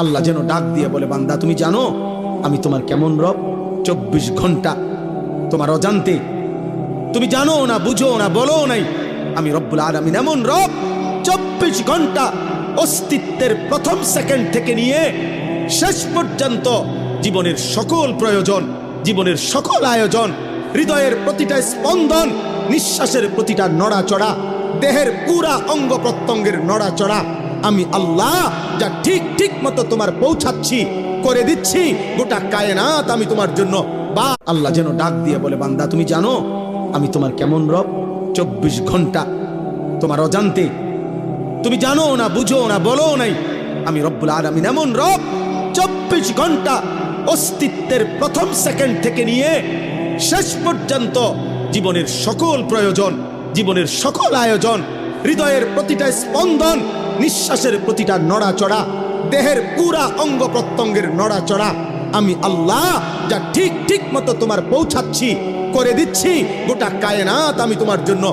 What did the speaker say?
আল্লাহ যেন ডাক দিয়ে বলে, বান্দা তুমি জানো আমি তোমার কেমন রব? 24 ঘন্টা তোমার অজান্তে, তুমি জানো না, বুঝো না, বলো নাই, আমি রব্বুল আলামিন এমন রব 24 ঘন্টা অস্তিত্বের প্রথম সেকেন্ড থেকে নিয়ে শেষ পর্যন্ত জীবনের সকল প্রয়োজন, জীবনের সকল আয়োজন, হৃদয়ের প্রতিটা স্পন্দন, নিঃশ্বাসের প্রতিটা নড়াচড়া, দেহের পুরা অঙ্গ প্রত্যঙ্গের নড়াচড়া আমি আল্লাহ যা ঠিক ঠিক মতো তোমার পৌঁছাচ্ছি, করে দিচ্ছি। গোটা কায়নাত আমি তোমার জন্য। বা আল্লাহ যেন ডাক দিয়ে বলে, বান্দা তুমি জানো আমি তোমার কেমন রব? 24 ঘন্টা তোমার অজান্তে, তুমি জানো না, বুঝো না, বলো নাই, আমি রব্বুল আলামিন এমন রব 24 ঘন্টা অস্তিত্বের প্রথম সেকেন্ড থেকে নিয়ে শেষ পর্যন্ত জীবনের সকল প্রয়োজন, জীবনের সকল আয়োজন, হৃদয়ের প্রতিটা স্পন্দন, নিঃশ্বাসের প্রতিটা নড়াচড়া, দেহের পুরা অঙ্গ প্রত্যঙ্গের নড়াচড়া আমি আল্লাহ যা ঠিক ঠিক মতো তোমার পৌঁছাচ্ছি, করে দিচ্ছি। গোটা কায়নাত আমি তোমার জন্য